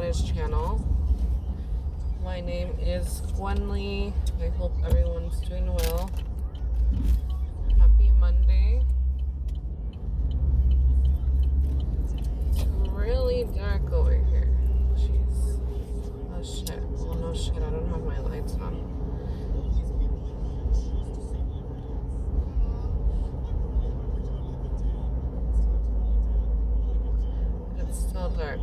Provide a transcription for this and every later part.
his channel. My name is Gwenly. I hope everyone's doing well. Happy Monday. It's really dark over here. Jeez. Oh shit. Oh no shit, I don't have my lights on. It's still dark.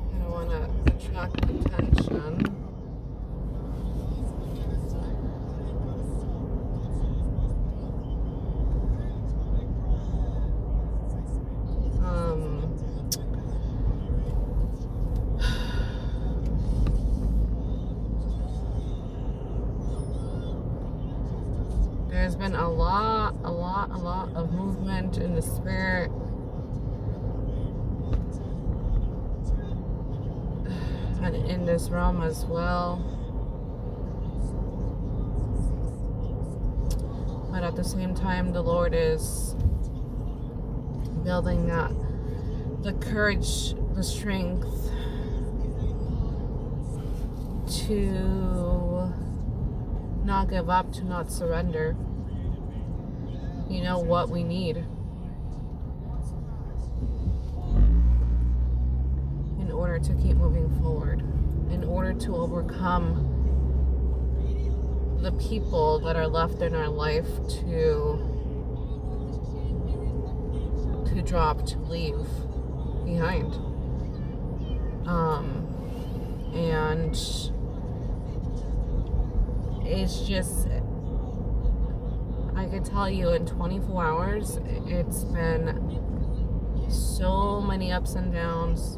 I don't want to attract attention. There's been a lot of movement in the spirit. And in this realm as well. But at the same time, the Lord is building up the courage, the strength to not give up, to not surrender. You know what we need in order to keep moving forward, in order to overcome the people that are left in our life to drop, to leave behind. And it's just, I could tell you in 24 hours, it's been so many ups and downs,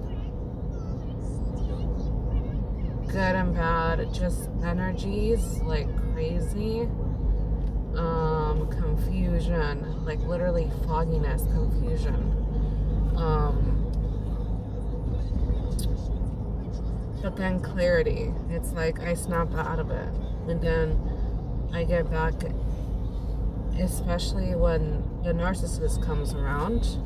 good and bad, just energies like crazy, confusion, like literally fogginess, confusion, but then clarity. It's like I snap out of it and then I get back, especially when the narcissist comes around.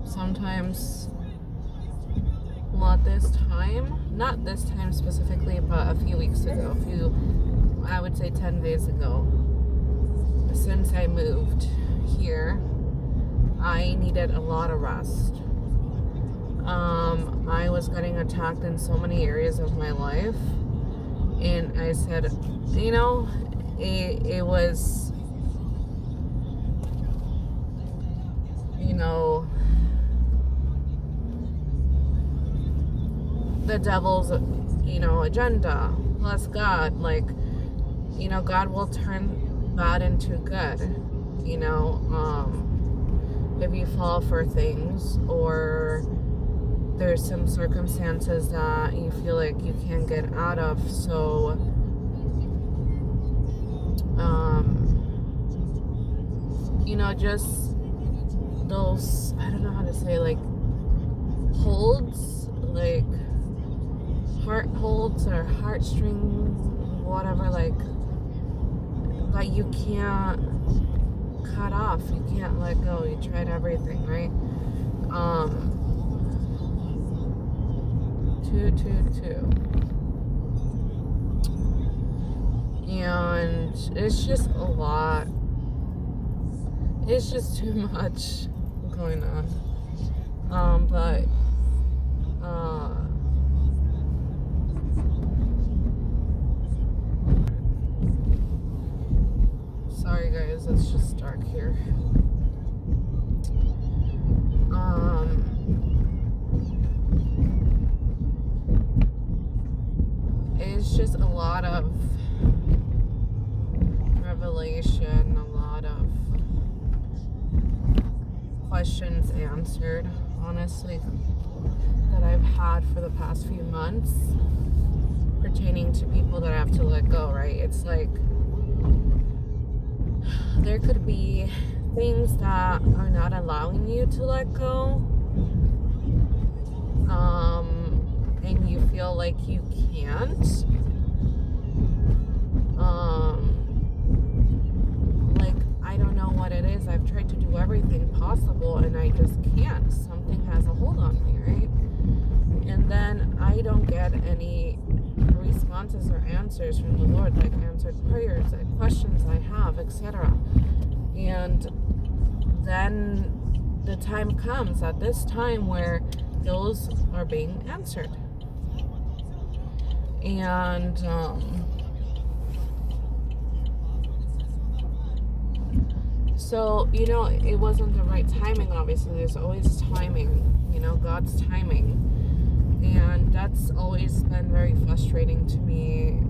Sometimes, well, not this time specifically, but a few weeks ago, I would say 10 days ago, since I moved here, I needed a lot of rest. I was getting attacked in so many areas of my life, and I said, you know, it was, you know, the devil's, you know, agenda plus God. Like, you know, God will turn bad into good, you know, if you fall for things or there's some circumstances that you feel like you can't get out of. So you know, just those, I don't know how to say, like holds, like heart holds or heartstring, whatever, like that you can't cut off, you can't let go. You tried everything, right? 222, and it's just a lot. It's just too much going on. But sorry guys, it's just dark here. It's just a lot of revelation, a lot of questions answered, honestly, that I've had for the past few months pertaining to people that I have to let go, right? It's like there could be things that are not allowing you to let go, and you feel like you can't, like, I don't know what it is. I've tried to do everything possible and I just can't. Something has a hold on me, right? And then I don't get any responses or answers from the Lord, like answered prayers, like questions I have, etc. And then the time comes at this time where those are being answered. And so, it wasn't the right timing, obviously. There's always timing, God's timing. And that's always been very frustrating to me.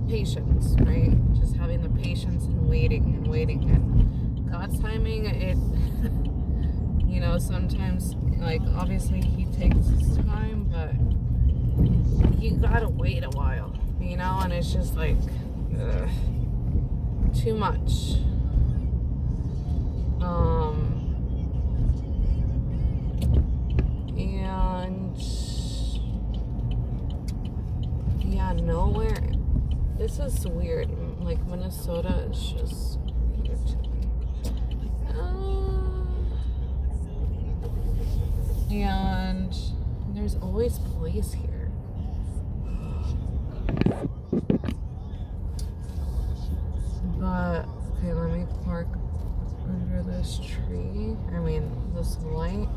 Patience, right? Just having the patience and waiting. And God's timing, it, sometimes, like, obviously He takes His time, but you gotta wait a while, and it's just like, too much. And yeah, nowhere. This is weird. Like, Minnesota is just weird to me. And there's always police here. But, okay, let me park under this tree. This light.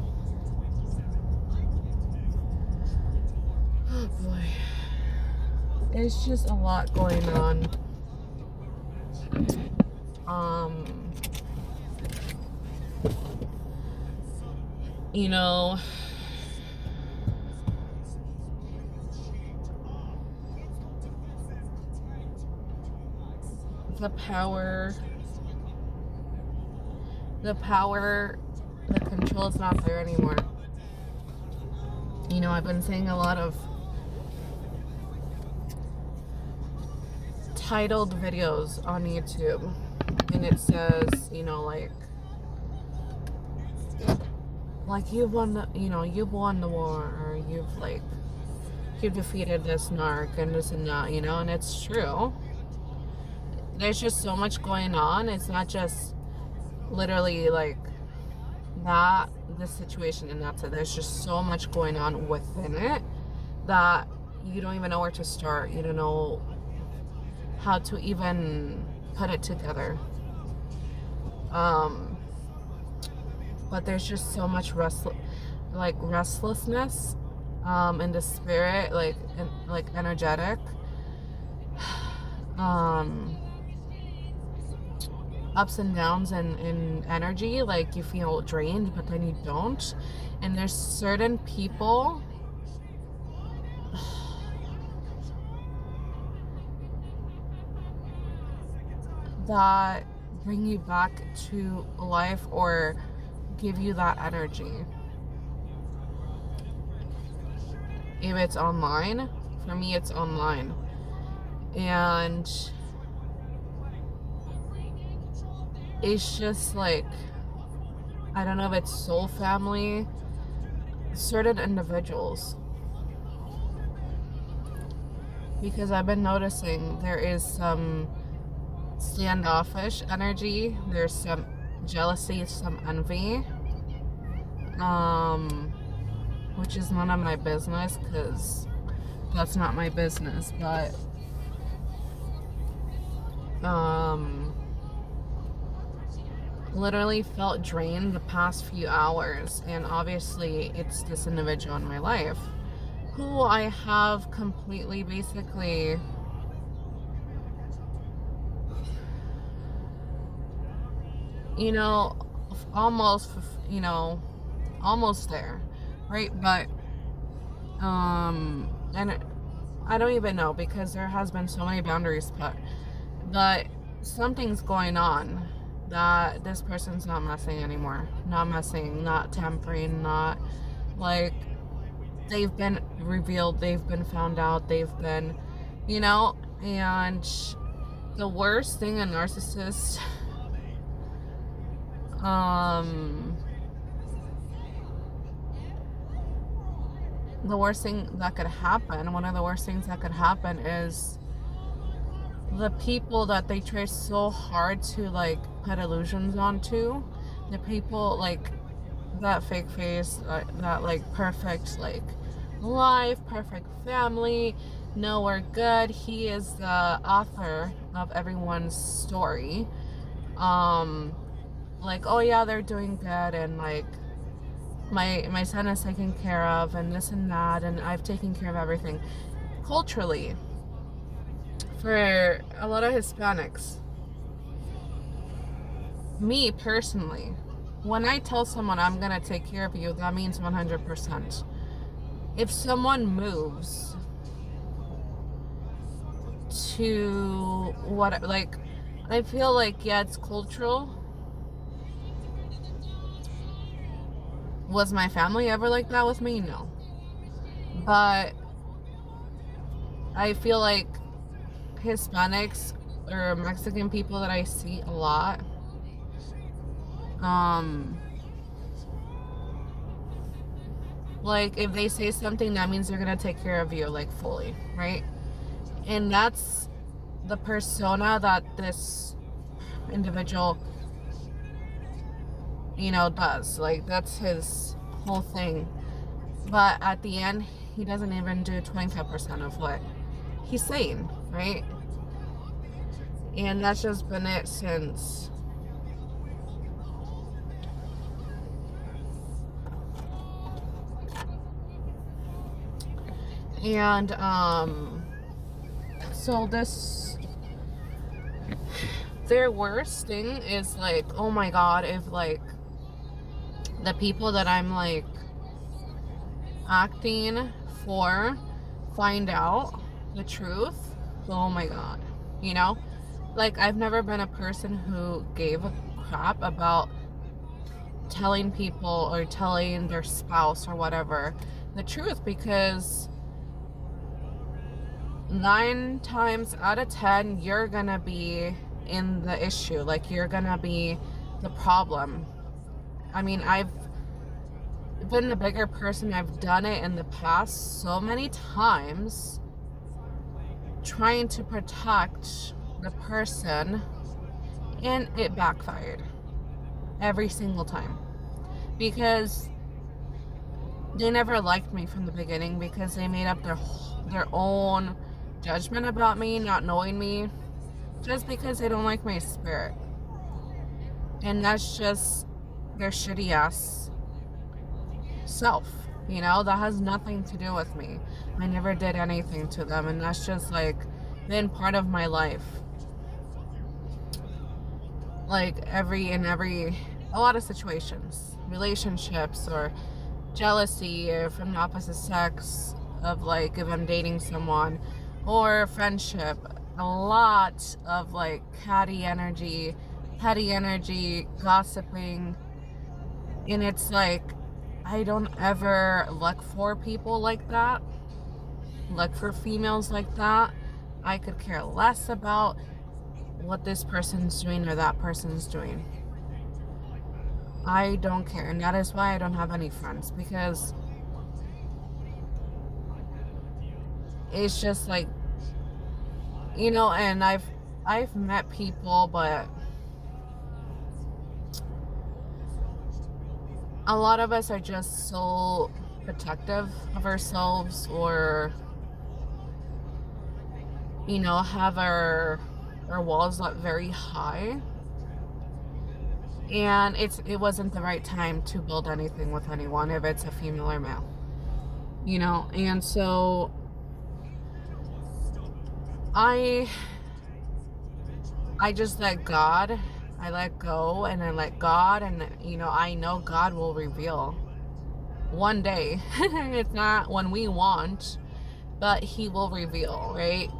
Oh boy. It's just a lot going on. the control is not there anymore. I've been seeing a lot of titled videos on YouTube, and it says, like you've won the war, or you've defeated this narc and this and that, and it's true. There's just so much going on. It's not just literally like that, this situation, and that's it. There's just so much going on within it that you don't even know where to start. You don't know how to even put it together. But there's just so much restlessness in the spirit, like energetic. Ups and downs in energy, like you feel drained, but then you don't. And there's certain people that bring you back to life or give you that energy. If it's online, for me it's online. And it's just like, I don't know if it's soul family, certain individuals. Because I've been noticing there is some standoffish energy, there's some jealousy, some envy, which is none of my business, because that's not my business. But literally felt drained the past few hours, and obviously it's this individual in my life who I have completely, basically, almost there, right? But and I don't even know, because there has been so many boundaries put, but something's going on that this person's not messing anymore, not tampering, not like, they've been revealed, they've been found out, they've been, and The worst thing a narcissist, um, the worst thing that could happen, one of the worst things that could happen is the people that they try so hard to like put illusions onto, the people like that fake face, that like perfect like life, perfect family, no, we're good. He is the author of everyone's story. Like, oh yeah, they're doing good, and like my son is taken care of, and this and that, and I've taken care of everything. Culturally, for a lot of Hispanics, me personally, when I tell someone I'm gonna take care of you, that means 100%. If someone moves to what, like, I feel like, yeah, it's cultural. Was my family ever like that with me? No. But I feel like Hispanics or Mexican people that I see a lot, like if they say something, that means they're gonna take care of you like fully, right? And that's the persona that this individual, does. Like, that's his whole thing. But at the end, he doesn't even do 25% of what he's saying, right? And that's just been it since and so this, their worst thing is like, oh my god, if like the people that I'm like acting for find out the truth, oh my god, like I've never been a person who gave a crap about telling people or telling their spouse or whatever the truth, because 9 times out of 10 you're gonna be in the issue, like you're gonna be the problem. I mean, I've been the bigger person, I've done it in the past so many times, trying to protect the person, and it backfired every single time, because they never liked me from the beginning, because they made up their own judgment about me, not knowing me, just because they don't like my spirit. And that's just their shitty ass self, that has nothing to do with me. I never did anything to them, and that's just like been part of my life, like a lot of situations, relationships, or jealousy, or from the opposite sex, of like if I'm dating someone, or friendship, a lot of like petty energy, gossiping. And it's like, I don't ever look for people like that, look for females like that. I could care less about what this person's doing or that person's doing. I don't care, and that is why I don't have any friends, because it's just like, and I've met people, but a lot of us are just so protective of ourselves, or have our walls up very high, and it wasn't the right time to build anything with anyone, if it's a female or male, and so I just let God, I let go, and I let God, and I know God will reveal one day. It's not when we want, but he will reveal, right?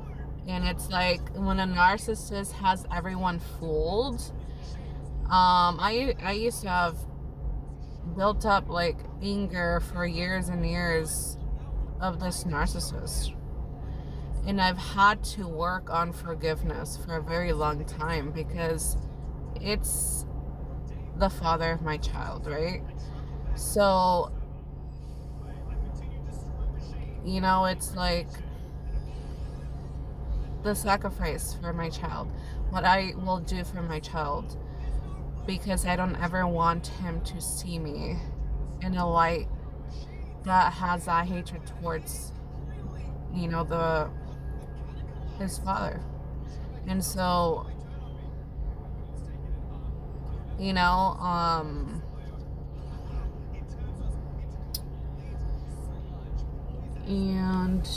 And it's like when a narcissist has everyone fooled. I used to have built up like anger for years and years of this narcissist. And I've had to work on forgiveness for a very long time because it's the father of my child, right? So, it's like the sacrifice for my child, what I will do for my child, because I don't ever want him to see me in a light that has that hatred towards, the his father. And so, you know, um, and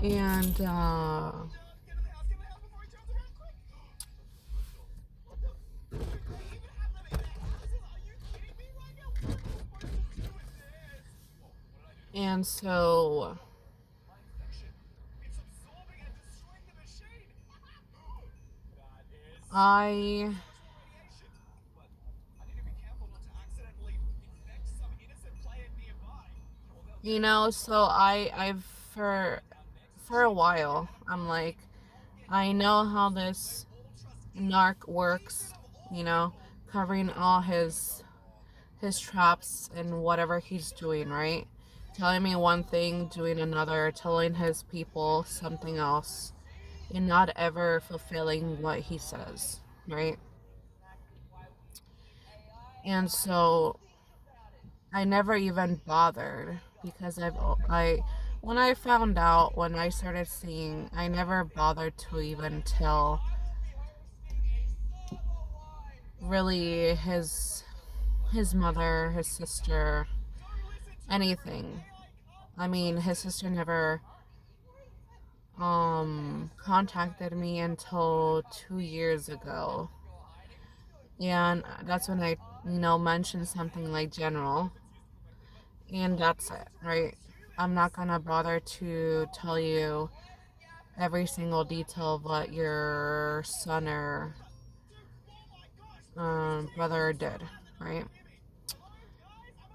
and and so I, so I've for a while, I'm like, I know how this narc works, you know, covering all his traps and whatever he's doing, right? Telling me one thing, doing another, telling his people something else, and not ever fulfilling what he says, right? And so I never even bothered because when I found out, when I started seeing, I never bothered to even tell really his mother, his sister, anything. I mean, his sister never contacted me until 2 years ago. And that's when I, mentioned something like general. And that's it, right? I'm not gonna bother to tell you every single detail of what your son or brother did, right?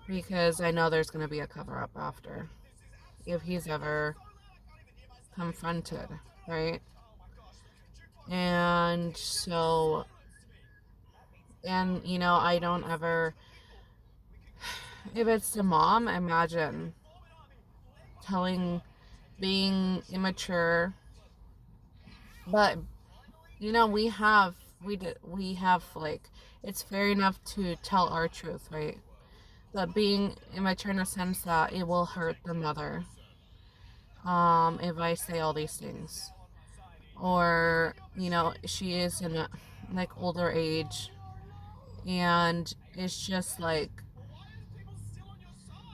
Because I know there's gonna be a cover up after if he's ever confronted, right? And so, and I don't ever, if it's the mom, imagine telling, being immature, but we have like, it's fair enough to tell our truth, right? But being immature in a sense that it will hurt the mother, if I say all these things, or she is in a like older age, and it's just like,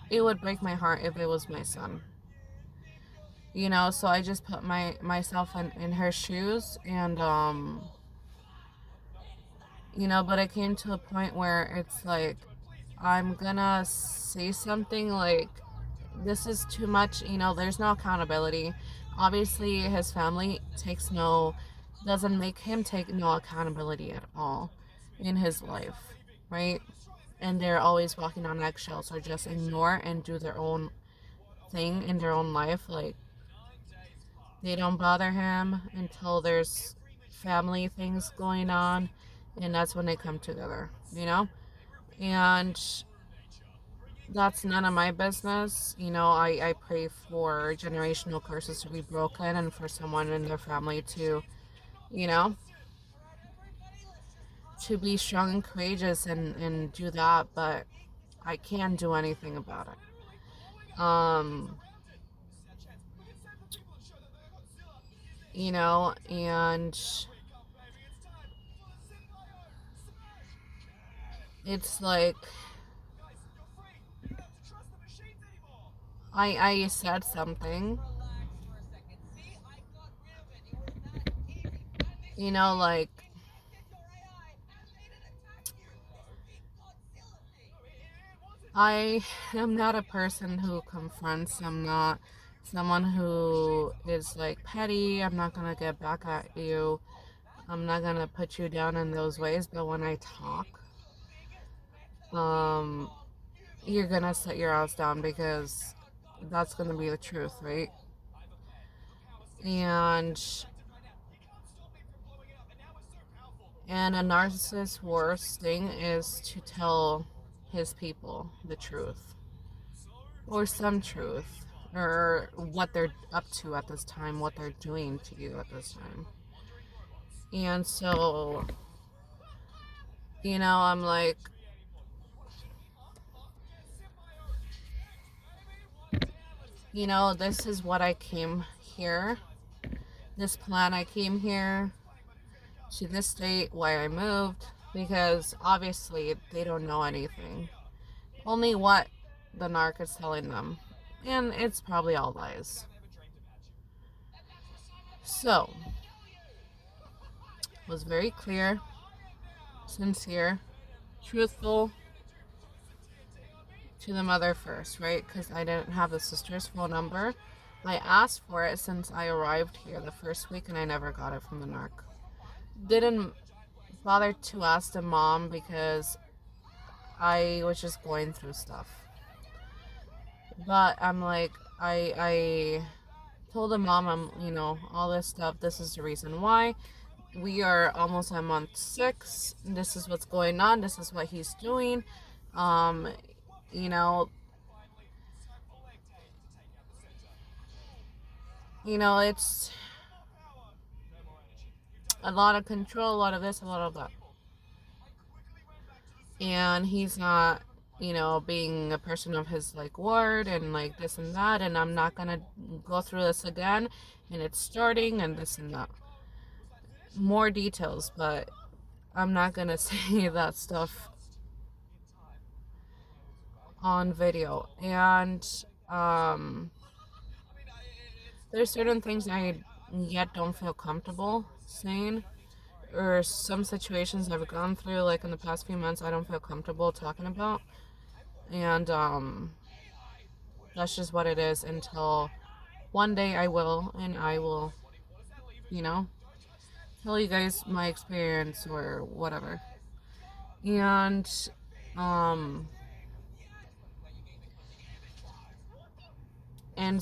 it would break my heart if it was my son. So I just put myself in her shoes, and but it came to a point where it's like, I'm gonna say something like, this is too much, there's no accountability. Obviously his family doesn't make him take no accountability at all in his life, right? And they're always walking on eggshells, or just ignore and do their own thing in their own life. Like, they don't bother him until there's family things going on, and that's when they come together, And that's none of my business. I pray for generational curses to be broken, and for someone in their family to, you know, to be strong and courageous, and do that, but I can't do anything about it. And it's like, I said something, like, I am not a person who confronts. I'm not someone who is like petty. I'm not gonna get back at you. I'm not gonna put you down in those ways, but when I talk, um, you're gonna set your ass down because that's gonna be the truth, right? And a narcissist's worst thing is to tell his people the truth, or some truth, or what they're up to at this time, what they're doing to you at this time. And so, I'm like, this is what I came here, this plan I came here to this state, why I moved, because obviously they don't know anything. Only what the narc is telling them. And it's probably all lies. So, was very clear, sincere, truthful to the mother first, right? Because I didn't have the sister's phone number. I asked for it since I arrived here the first week and I never got it from the narc. Didn't bother to ask the mom because I was just going through stuff. But I'm like, I told the mom, all this stuff, this is the reason why. We are almost on month 6. This is what's going on. This is what he's doing. You know, it's a lot of control, a lot of this, a lot of that. And he's not, being a person of his like word and like this and that. And I'm not gonna go through this again. And it's starting and this and that. More details, but I'm not gonna say that stuff on video. And there's certain things I yet don't feel comfortable saying, or some situations I've gone through like in the past few months I don't feel comfortable talking about. And that's just what it is until one day I will, and I will, tell you guys my experience or whatever. And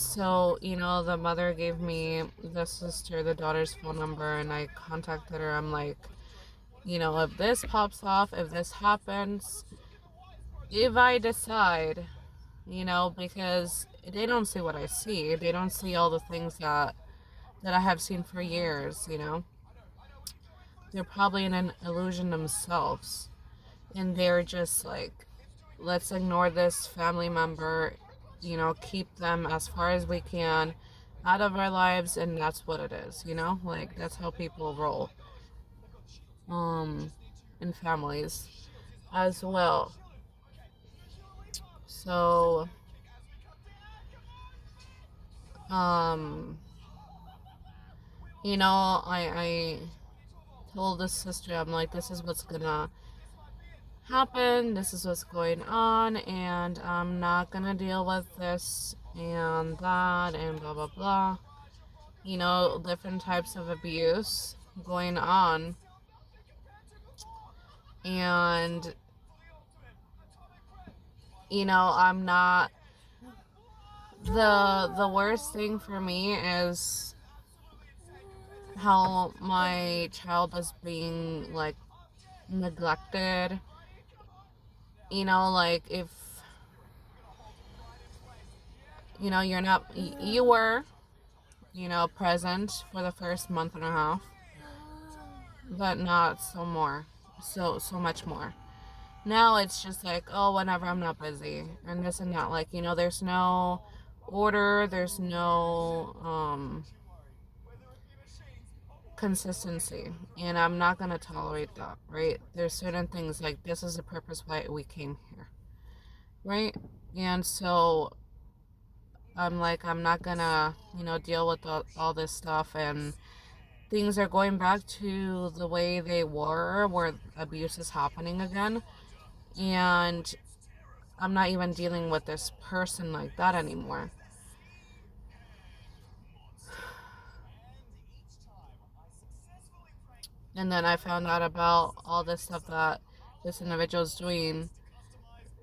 so, the mother gave me the daughter's phone number, and I contacted her. I'm like, if this pops off, if this happens, if I decide, because they don't see what I see. They don't see all the things that I have seen for years, They're probably in an illusion themselves. And they're just like, let's ignore this family member, keep them as far as we can out of our lives, and that's what it is, like that's how people roll in families as well. So I told the sister, I'm like, this is what's gonna happen, this is what's going on, and I'm not gonna deal with this and that and blah blah blah, different types of abuse going on. And I'm not, the worst thing for me is how my child is being like neglected. Like if you're not, you were present for the first month and a half, but not so much more. Now it's just like, oh, whenever I'm not busy and this and that, like, there's no order, there's no consistency, and I'm not gonna tolerate that, right? There's certain things like, this is the purpose why we came here, right? And so I'm like, I'm not gonna deal with all this stuff, and things are going back to the way they were, where abuse is happening again. And I'm not even dealing with this person like that anymore. And then I found out about all this stuff that this individual's doing,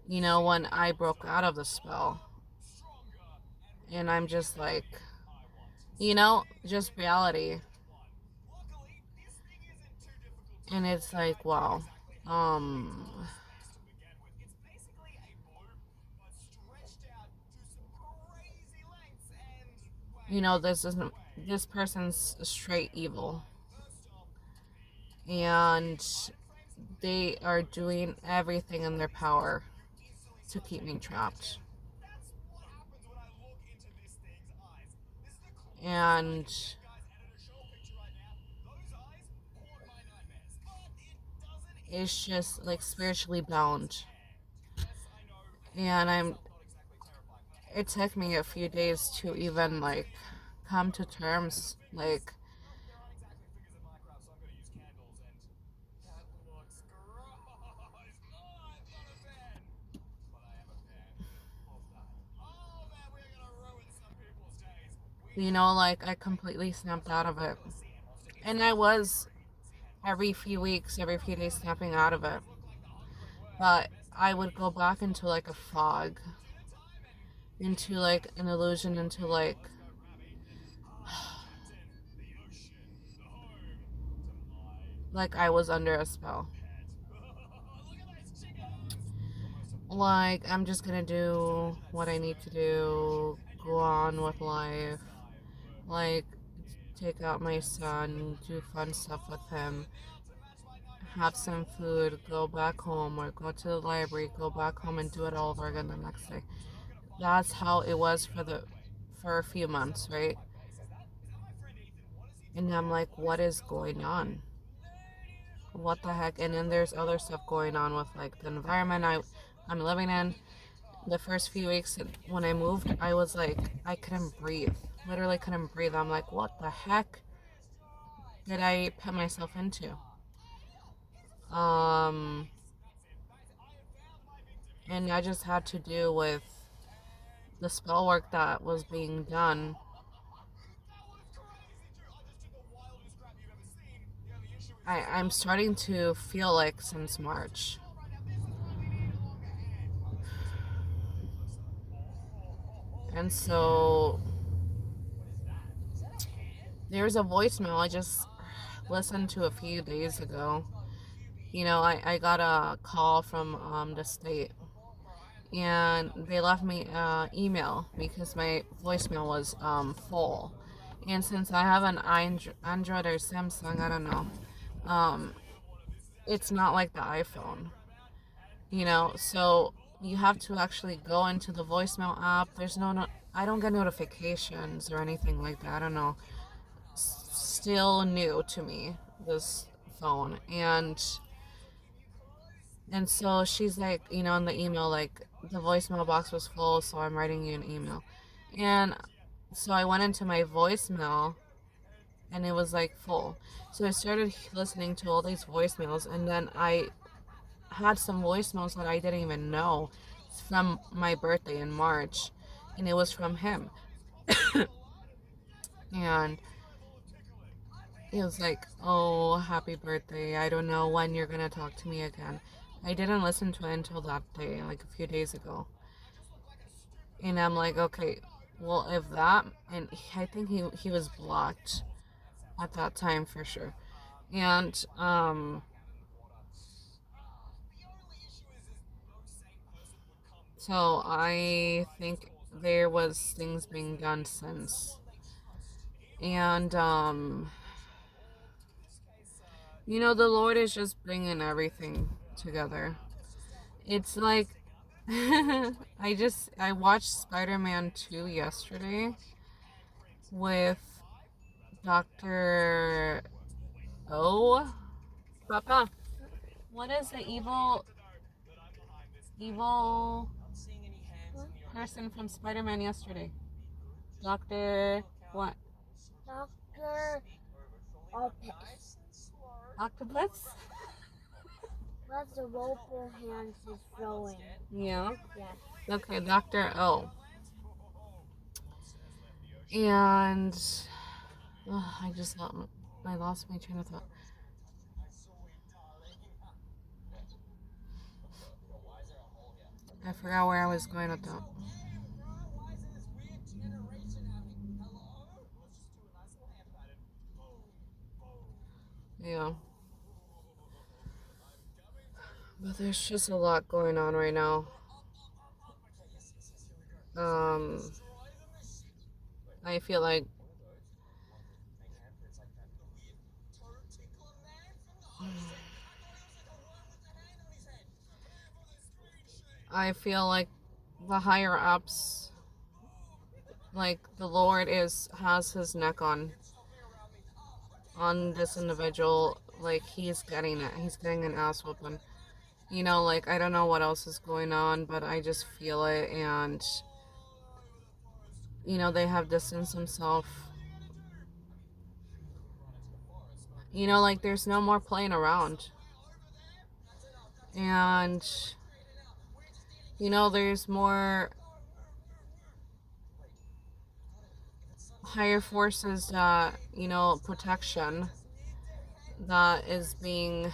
when I broke out of the spell. And I'm just like, just reality. And it's like, wow. This person's straight evil. And they are doing everything in their power to keep me trapped. And it's just like spiritually bound. And it took me a few days to even like come to terms, like, like I completely snapped out of it. And I was every few weeks, every few days snapping out of it. But I would go back into like a fog, into like an illusion, into like like I was under a spell. Like, I'm just gonna do what I need to do, go on with life, like, take out my son, do fun stuff with him, have some food, go back home, or go to the library, go back home and do it all over again the next day. That's how it was for a few months, right? And I'm like, what is going on? What the heck? And then there's other stuff going on with like the environment I'm living in. The first few weeks when I moved, I was like, I couldn't breathe. Literally couldn't breathe. I'm like, what the heck did I put myself into? And I just had to do with the spell work that was being done. I'm starting to feel like since March. And so there's a voicemail I just listened to a few days ago. I got a call from the state, and they left me an email because my voicemail was full. And since I have an Android or Samsung, I don't know, it's not like the iPhone, so you have to actually go into the voicemail app. There's I don't get notifications or anything like that. I don't know. Still new to me, this phone. And so she's like, in the email, like, the voicemail box was full, so I'm writing you an email. And so I went into my voicemail, and it was like full. So I started listening to all these voicemails, and then I had some voicemails that I didn't even know from my birthday in March, and it was from him. And it was like, oh, happy birthday. I don't know when you're gonna talk to me again. I didn't listen to it until that day, like a few days ago. And I'm like, okay, well, if that, and I think he was blocked at that time for sure. And, so I think there was things being done since. And, the Lord is just bringing everything together. It's like, I watched Spider-Man 2 yesterday with Dr. O. Papa, what is the evil person from Spider-Man yesterday? Dr. what? Dr. Octopus. Octopus? That's the roper hands is throwing. Yeah. Yes. Okay, Dr. O. And I lost my train of thought. I forgot where I was going with that. Yeah. But there's just a lot going on right now. Um, I feel like the higher ups, like the Lord has his neck on this individual. Like he's getting it. He's getting an ass whooping. Like I don't know what else is going on, but I just feel it, and they have distanced themselves. Like there's no more playing around. And there's more higher forces that, protection that is being,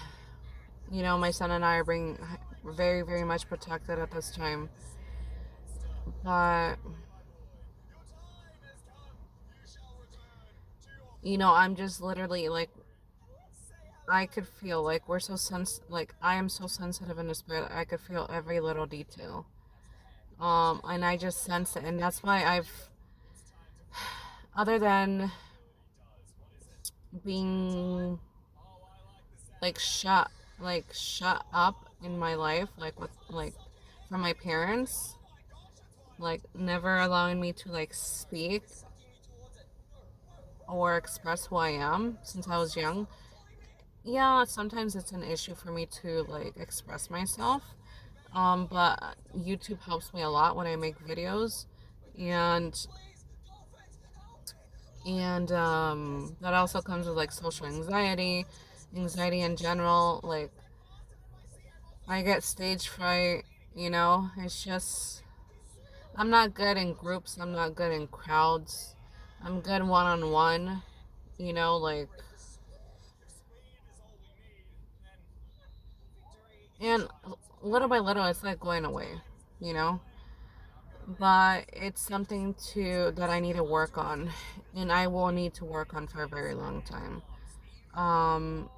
my son and I are being very, very much protected at this time. But, I'm just literally like, I could feel like I am so sensitive in the spirit. I could feel every little detail. And I just sense it. And that's why other than being like shut up in my life, like with like from my parents, like never allowing me to like speak or express who I am since I was young. Yeah, sometimes it's an issue for me to like express myself. But YouTube helps me a lot when I make videos, and that also comes with like social anxiety in general. Like I get stage fright. It's just I'm not good in groups. I'm not good in crowds. I'm good one on one. Like, and little by little, it's like going away. You know, but it's something that I need to work on, and I will need to work on for a very long time. Um,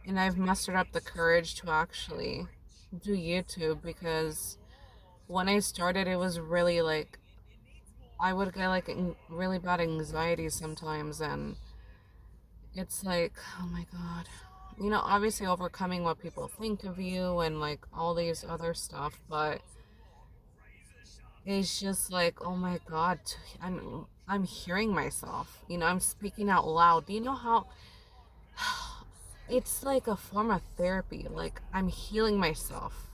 and I've mustered up the courage to actually do YouTube because when I started, it was really like I would get like really bad anxiety sometimes, and it's like, oh my God. Obviously overcoming what people think of you and like all these other stuff, but it's just like, oh my God, I'm hearing myself. I'm speaking out loud. Do you know how it's like a form of therapy? Like I'm healing myself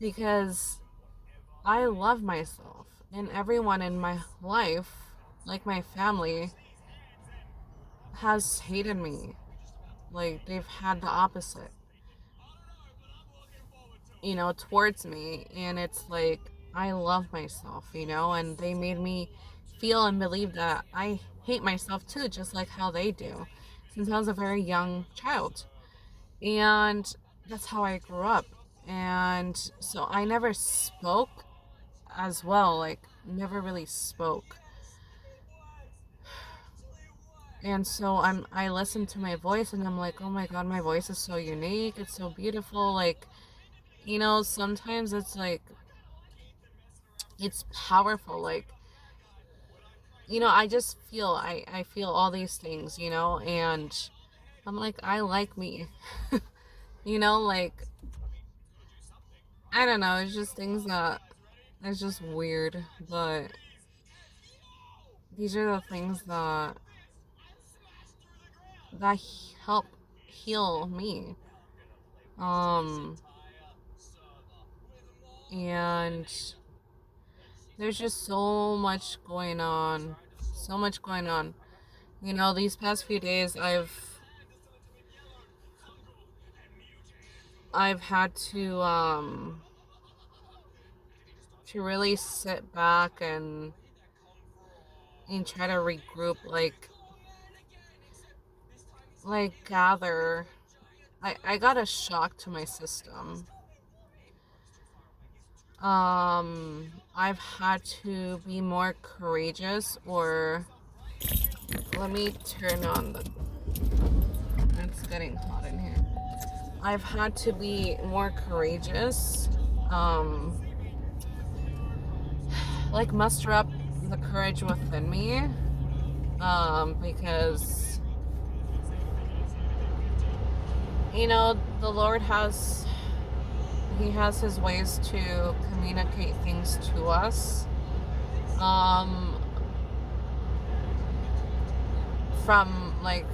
because I love myself, and everyone in my life, like my family, has hated me. Like they've had the opposite, towards me. And it's like, I love myself, and they made me feel and believe that I hate myself too, just like how they do, since I was a very young child. And that's how I grew up. And so I never spoke as well, like, never really spoke. And so I listen to my voice and I'm like, oh my God, my voice is so unique. It's so beautiful. Like, sometimes it's like, it's powerful. Like, I just I feel all these things, and I'm like, I like me. Like, I don't know, it's just things that it's just weird, but these are the things that help heal me. Um and there's just so much going on. So much going on. These past few days I've had to really sit back and try to regroup, like gather. I got a shock to my system. I've had to be more courageous, or let me turn on the, it's getting hot in here. I've had to be more courageous, um, like muster up the courage within me, because, the Lord He has His ways to communicate things to us, um, from, like,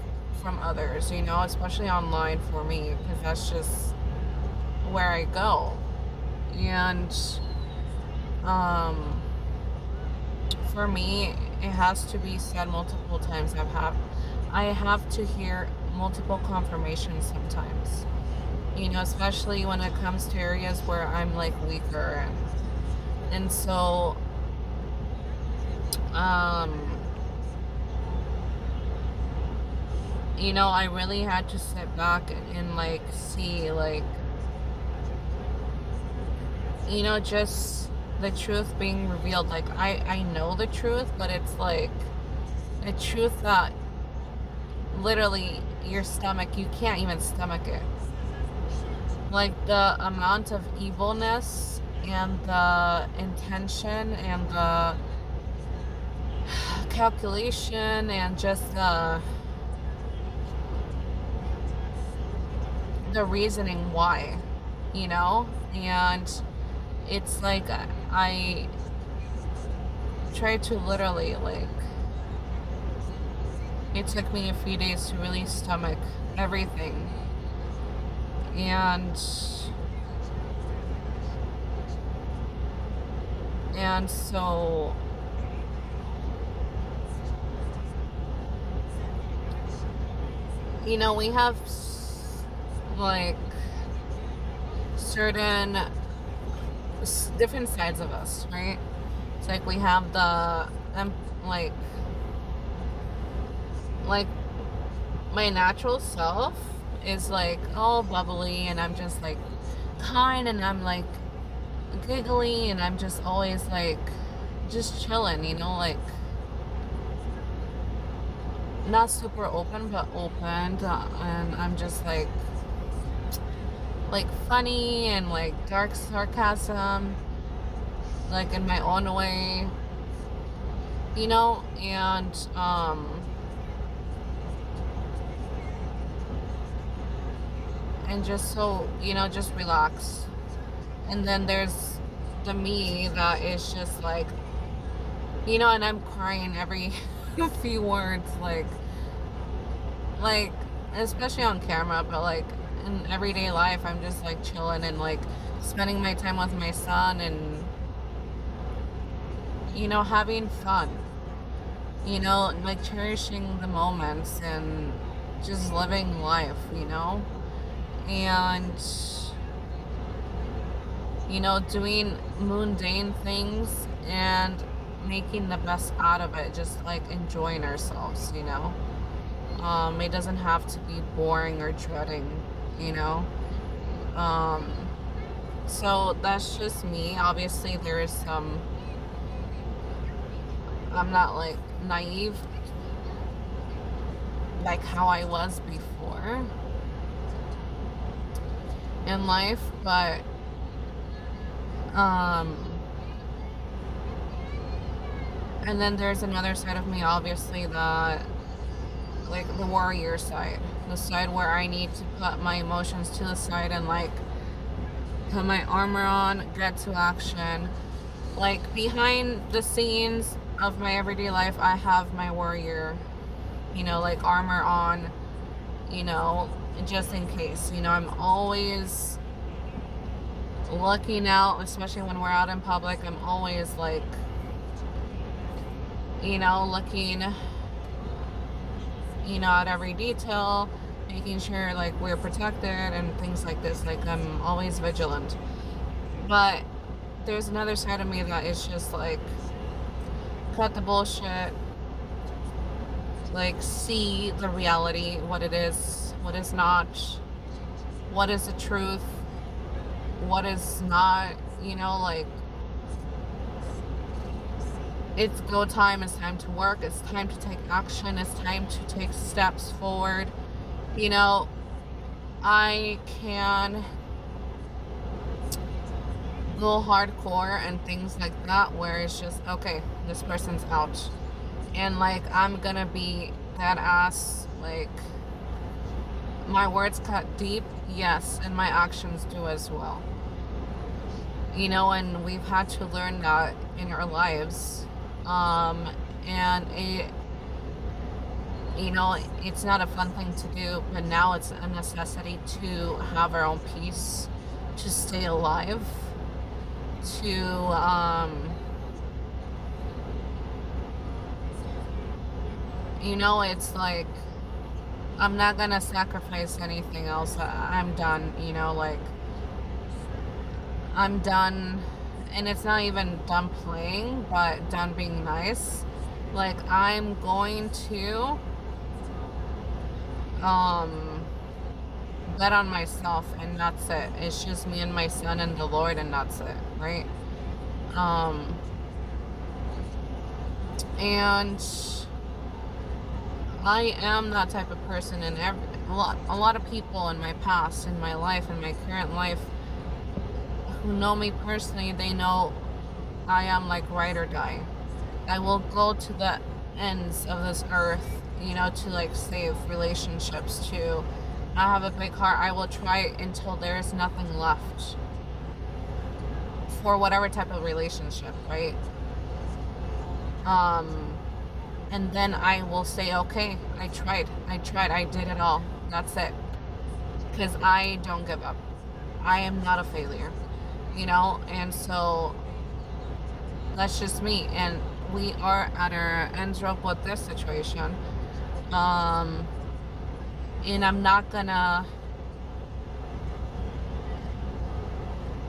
from others, especially online for me, because that's just where I go. And, um, for me, it has to be said multiple times. I have to hear multiple confirmations sometimes. Especially when it comes to areas where I'm like weaker, and so I really had to sit back and like see, like, just the truth being revealed. Like, I know the truth, but it's like a truth that literally your stomach, you can't even stomach it. Like, the amount of evilness and the intention and the calculation and just the reasoning why, and it's like I try to literally, like, it took me a few days to really stomach everything. And so we have like certain different sides of us, right? It's like we have the like my natural self is like all bubbly, and I'm just like kind, and I'm like giggly, and I'm just always like just chilling, like not super open, but open, and I'm just like funny and like dark sarcasm, like in my own way, and just so, just relax. And then there's the me that is just like, and I'm crying every few words, like especially on camera, but like in everyday life, I'm just like chilling and like spending my time with my son, and having fun, like cherishing the moments and just living life, and doing mundane things and making the best out of it, just like enjoying ourselves, it doesn't have to be boring or dreading, so that's just me. Obviously there is some, I'm not like naive like how I was before in life, but and then there's another side of me, obviously, that like the warrior side, the side where I need to put my emotions to the side and like put my armor on, get to action. Like behind the scenes of my everyday life, I have my warrior, like armor on, just in case, I'm always looking out, especially when we're out in public. I'm always like, looking, at every detail, making sure like we're protected and things like this. Like, I'm always vigilant. But there's another side of me that is just like, cut the bullshit, like see the reality, what it is, what is not, what is the truth, what is not, you know, like, it's go time, it's time to work, it's time to take action, it's time to take steps forward. You know, I can go hardcore and things like that where it's just, okay, this person's out. And like, I'm gonna be that ass, like, my words cut deep, yes, and my actions do as well. You know, and we've had to learn that in our lives. And it, you know, it's not a fun thing to do, but now it's a necessity to have our own peace, to stay alive, to, you know, it's like, I'm not gonna sacrifice anything else. I'm done, you know, like, I'm done, and it's not even done playing, but done being nice. Like, I'm going to bet on myself, and that's it. It's just me and my son and the Lord, and that's it, right? And I am that type of person, and a lot of people in my past, in my life, in my current life, who know me personally, they know I am like ride or die. I will go to the ends of this earth, you know, to like save relationships, to I have a big heart. I will try until there is nothing left for whatever type of relationship, right? And then I will say, okay, I tried, I did it all. That's it. Because I don't give up. I am not a failure, you know? And so that's just me. And we are at our ends rope with this situation. And I'm not gonna,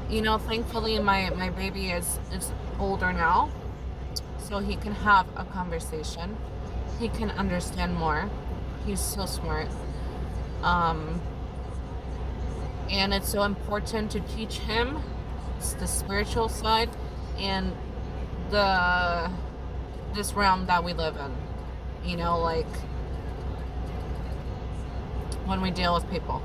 you know, thankfully my baby is older now, so he can have a conversation. He can understand more. He's so smart. And it's so important to teach him the spiritual side and this realm that we live in. You know, like, when we deal with people,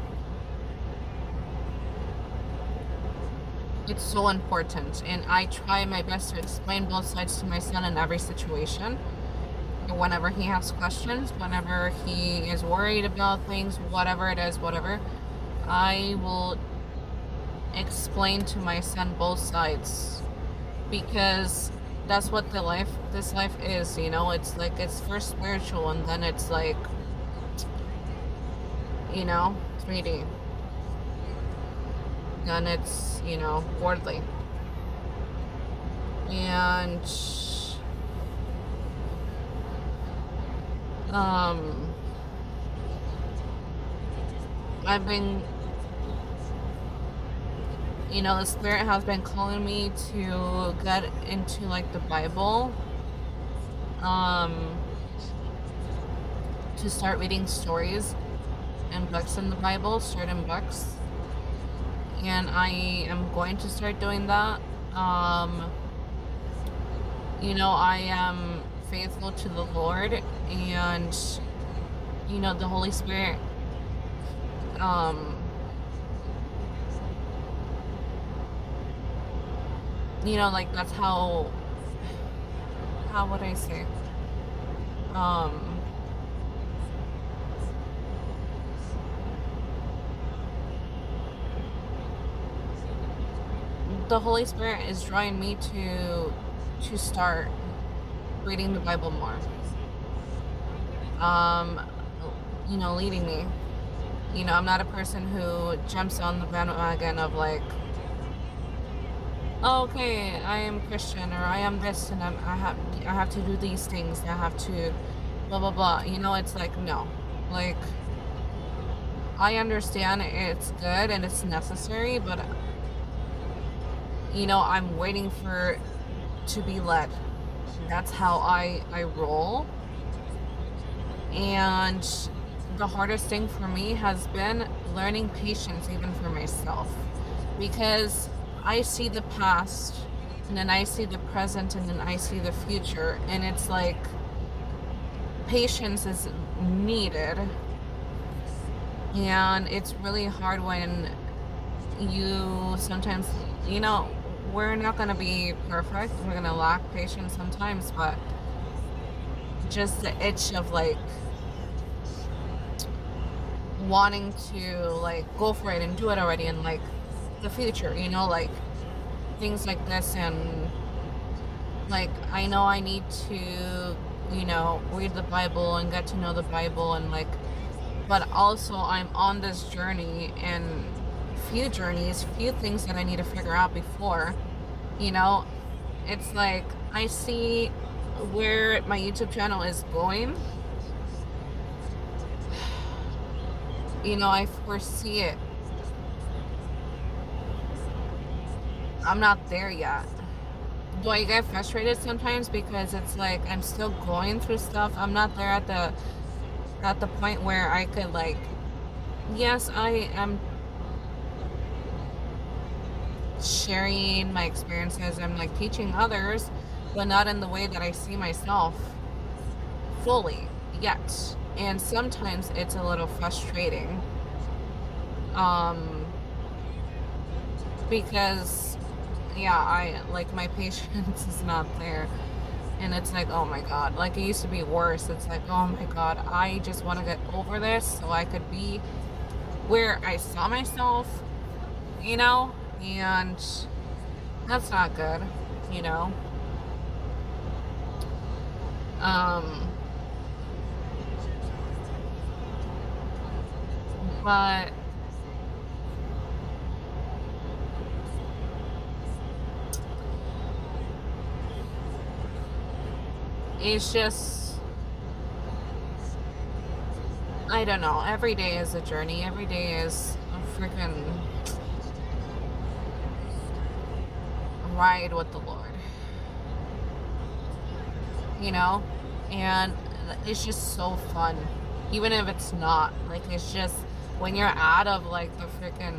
it's so important, and I try my best to explain both sides to my son in every situation. Whenever he has questions, whenever he is worried about things, whatever it is, whatever, I will explain to my son both sides, because that's what this life is, you know. It's like, it's first spiritual, and then it's like, you know, 3D, then it's, you know, worldly. And I've been, you know, the Spirit has been calling me to get into like the Bible, to start reading stories and books in the Bible, certain books, and I am going to start doing that. You know, I am faithful to the Lord, and, you know, the Holy Spirit, you know, like, that's how would I say, the Holy Spirit is drawing me to start reading the Bible more. You know, leading me. You know, I'm not a person who jumps on the bandwagon of like, oh, okay, I am Christian, or I am this, and I have to do these things. I have to blah blah blah. You know, it's like, no, like, I understand it's good and it's necessary, but, you know, I'm waiting for to be led. That's how I roll. And the hardest thing for me has been learning patience, even for myself, because I see the past, and then I see the present, and then I see the future, and it's like patience is needed. And it's really hard when you sometimes, you know, we're not going to be perfect. We're going to lack patience sometimes, but just the itch of like wanting to like go for it and do it already, and like the future, you know, like things like this. And like I know I need to, you know, read the Bible and get to know the Bible, and like, but also I'm on this journey, and few journeys, few things that I need to figure out before, you know. It's like I see where my YouTube channel is going. You know, I foresee it. I'm not there yet. Do I get frustrated sometimes because it's like I'm still going through stuff? I'm not there at the point where I could like, yes, I am sharing my experiences. I'm like teaching others, but not in the way that I see myself fully yet. And sometimes it's a little frustrating. Because yeah, I like my patience is not there. And it's like, oh my god, like it used to be worse. It's like, oh my god, I just want to get over this so I could be where I saw myself, you know? And that's not good, you know? But it's just, I don't know. Every day is a journey. Every day is a freaking ride with the Lord, you know? And it's just so fun. Even if it's not. Like, it's just, when you're out of, like, the freaking,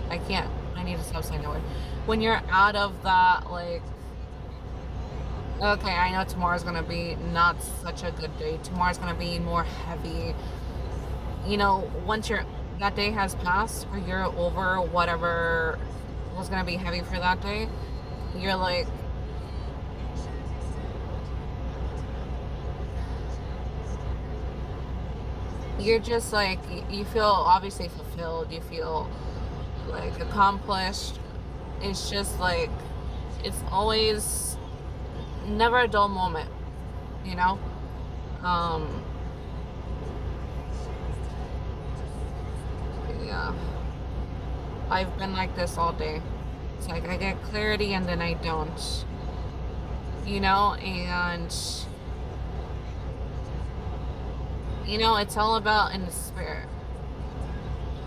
I need to stop saying that word. When you're out of that, like, okay, I know tomorrow's gonna be not such a good day. Tomorrow's gonna be more heavy. You know, once that day has passed, or you're over whatever was gonna be heavy for that day, you're like, you're just like, you feel obviously fulfilled. You feel like accomplished. It's just like, it's always never a dull moment, you know? Yeah. I've been like this all day. It's like I get clarity and then I don't, you know? And, you know, it's all about in the spirit.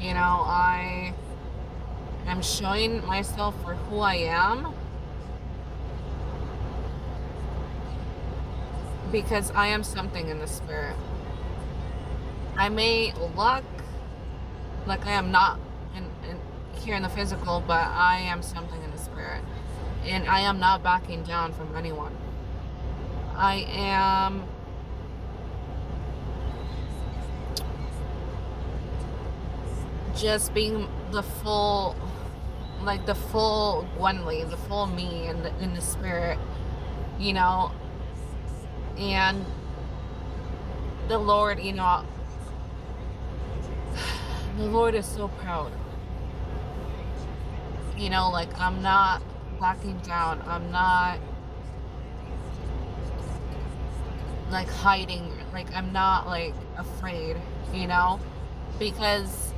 You know, I am showing myself for who I am, because I am something in the spirit. I may look like I am not here in the physical, but I am something in the spirit. And I am not backing down from anyone. I am just being the full Gwenly, the full me in the spirit, you know. And the Lord, you know, the Lord is so proud. You know, like, I'm not backing down. I'm not like hiding. Like, I'm not like afraid, you know, because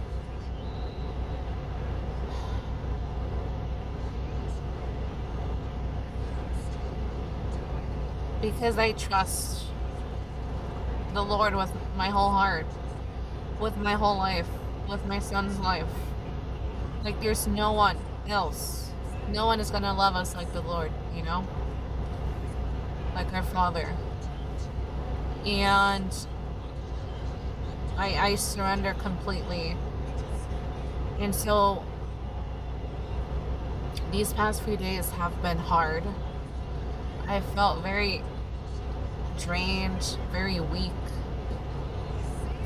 I trust the Lord with my whole heart, with my whole life, with my son's life. Like, there's no one else. No one is gonna love us like the Lord, you know? Like our Father. And I surrender completely. And so These past few days have been hard. I felt very drained, very weak,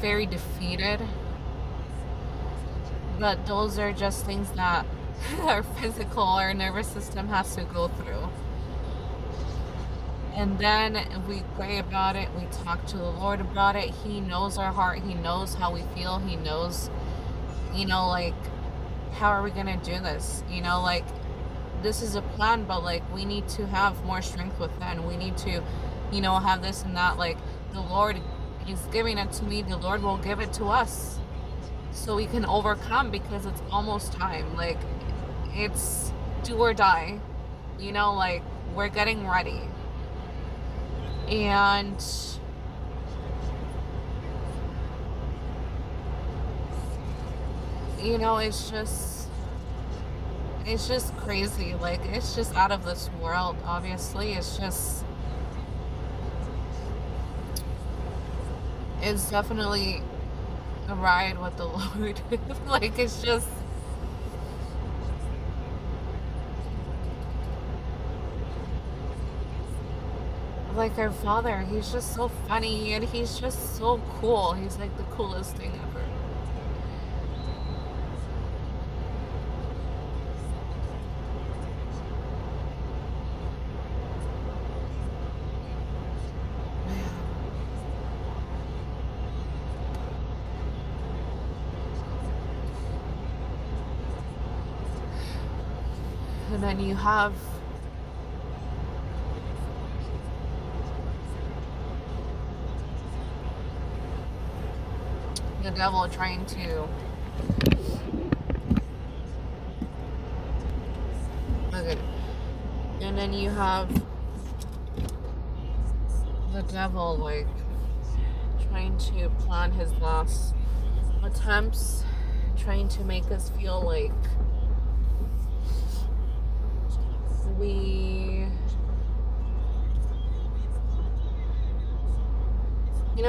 very defeated. But those are just things that our physical, our nervous system has to go through. And then we pray about it, we talk to the Lord about it. He knows our heart, He knows how we feel, He knows, like, how are we gonna do this? Like, this is a plan, but like, we need to have more strength within. We need to, have this and that. Like, the Lord is giving it to me, the Lord will give it to us so we can overcome, because it's almost time. Like, it's do or die, like, we're getting ready. And it's just crazy. Like, it's just out of this world. Obviously, it's definitely a ride with the Lord. Like, it's just, like, our Father, He's just so funny, and He's just so cool. He's like the coolest thing ever. And then you have the devil trying to okay. And then you have the devil, like, trying to plan his last attempts, trying to make us feel like we,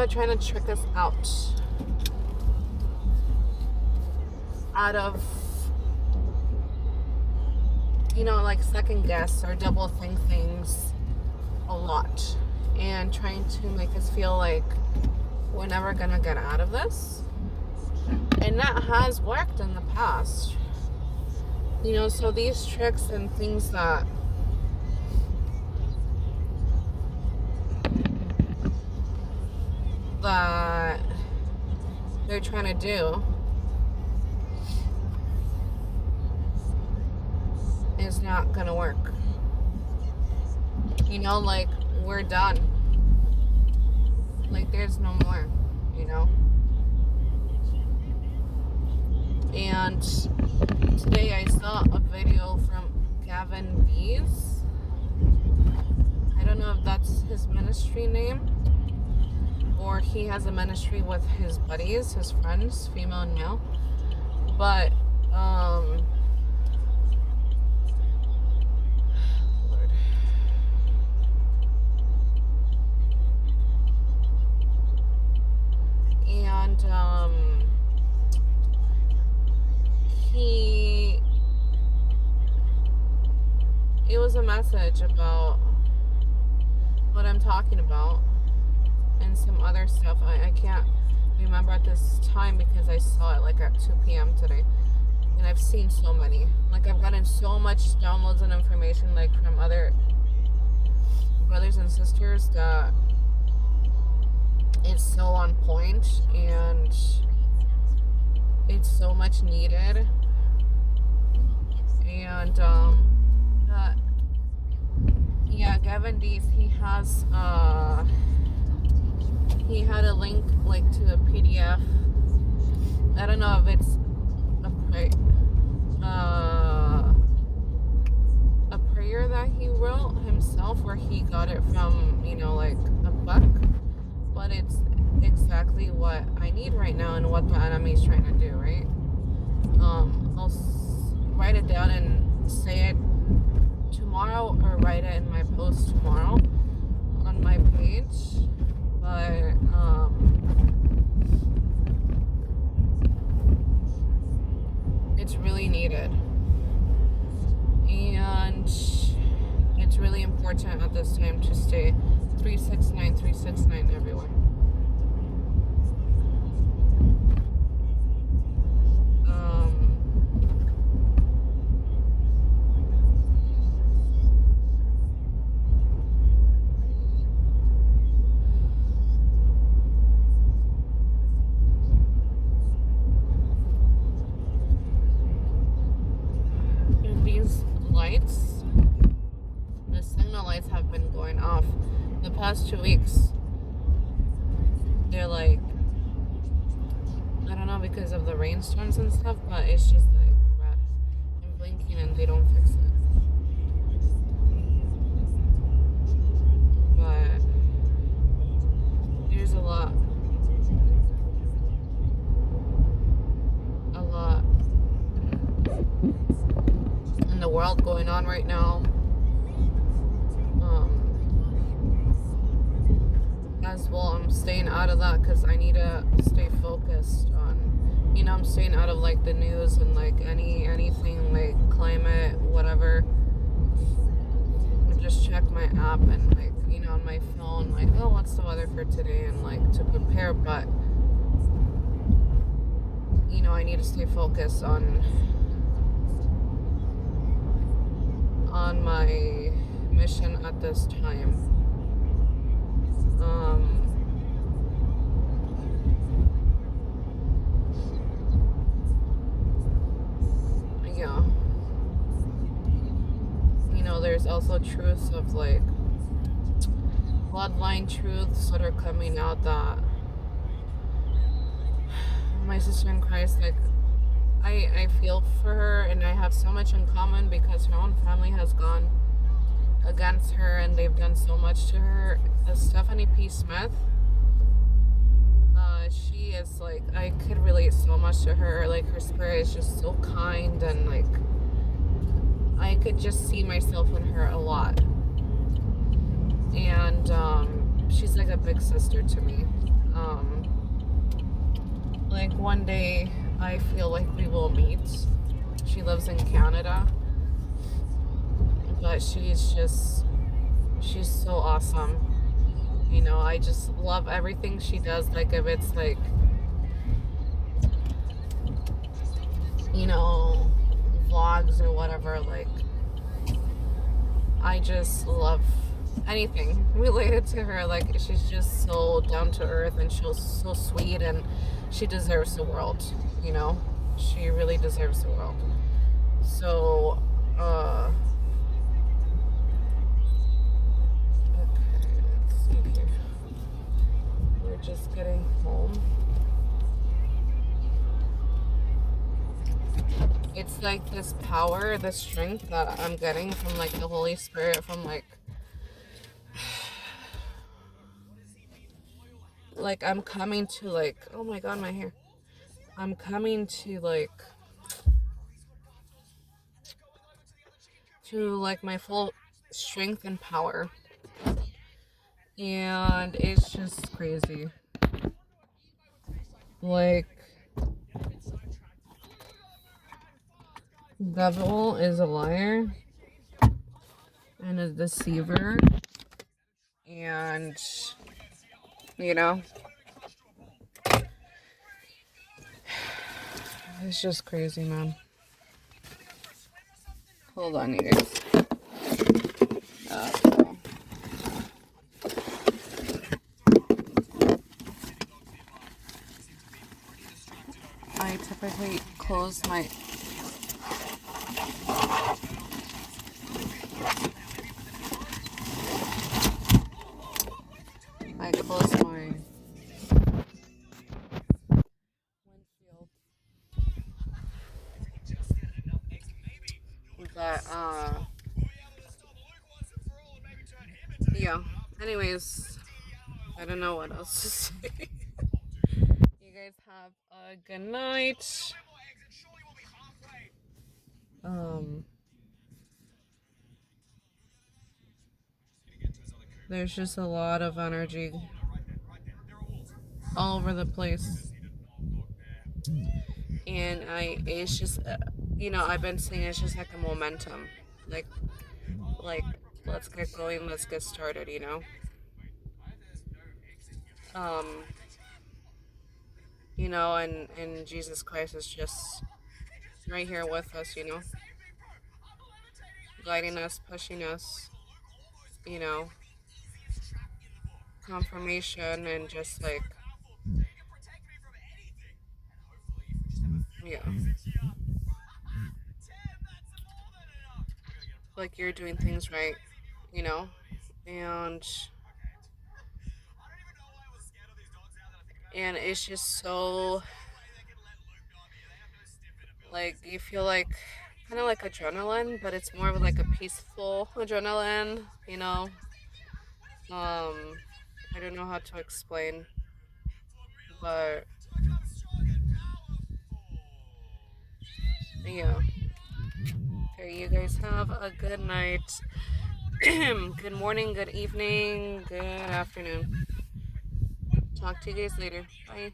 trying to trick us out of, like, second guess or double think things a lot, and trying to make us feel like we're never gonna get out of this. And that has worked in the past, so these tricks and things that they're trying to do is not gonna work. Like, we're done. Like, there's no more, And today I saw a video from Gavin Dees. I don't know if that's his ministry name, or he has a ministry with his buddies, his friends, female and male. But Lord. And it was a message about what I'm talking about and some other stuff. I can't remember at this time because I saw it like at 2 p.m. today, and I've seen so many. Like, I've gotten so much downloads and information, like, from other brothers and sisters, that it's so on point and it's so much needed. And Gavin Dees, he had a link, like, to a PDF. I don't know if it's a prayer that he wrote himself, or he got it from, like, a book, but it's exactly what I need right now and what the enemy's trying to do, right? I'll write it down and say it tomorrow, or write it in my post tomorrow on my page. But it's really needed. And Thursday. 369 everyone. These lights, the signal lights have been going off the past 2 weeks. They're like, I don't know, because of the rainstorms and stuff, but it's just like red and blinking and they don't fix it. But there's a lot in the world going on right now. As well, I'm staying out of that because I need to stay focused on, I'm staying out of like the news and like anything like climate, whatever. I just check my app and like, on my phone, like, oh, what's the weather for today, and like to prepare. But I need to stay focused on my mission at this time. Yeah. There's also truths of like bloodline truths that are coming out that my sister in Christ, like, I feel for her and I have so much in common because her own family has gone against her and they've done so much to her. Stephanie P. Smith, she is like, I could relate so much to her. Like, her spirit is just so kind and like I could just see myself in her a lot. And she's like a big sister to me. Like, one day I feel like we will meet. She lives in Canada, but she's so awesome. I just love everything she does. Like, if it's like, vlogs or whatever, like, I just love anything related to her. Like, she's just so down to earth and she's so sweet, and she deserves the world. She really deserves the world. So okay, let's see here. We're just getting home. It's like this power, this strength that I'm getting from like the Holy Spirit, from like I'm coming to like, oh my God, my hair. I'm coming to like my full strength and power. And it's just crazy. Like, devil is a liar and a deceiver, and it's just crazy, man. Hold on, you guys. I typically close my windshield. But yeah. Anyways, I don't know what else to say. You guys have a good night. There's just a lot of energy all over the place. And it's just, I've been saying it's just like a momentum. Like let's get going, let's get started, you know? Um, and Jesus Christ is just right here with us, guiding us, pushing us, you know, confirmation and just yeah, like you're doing things right, you know, and it's just so like you feel like kind of like adrenaline, but it's more of like a peaceful adrenaline, I don't know how to explain, but yeah. Okay, you guys have a good night. Good morning, good evening, good afternoon. Talk to you guys later. Bye.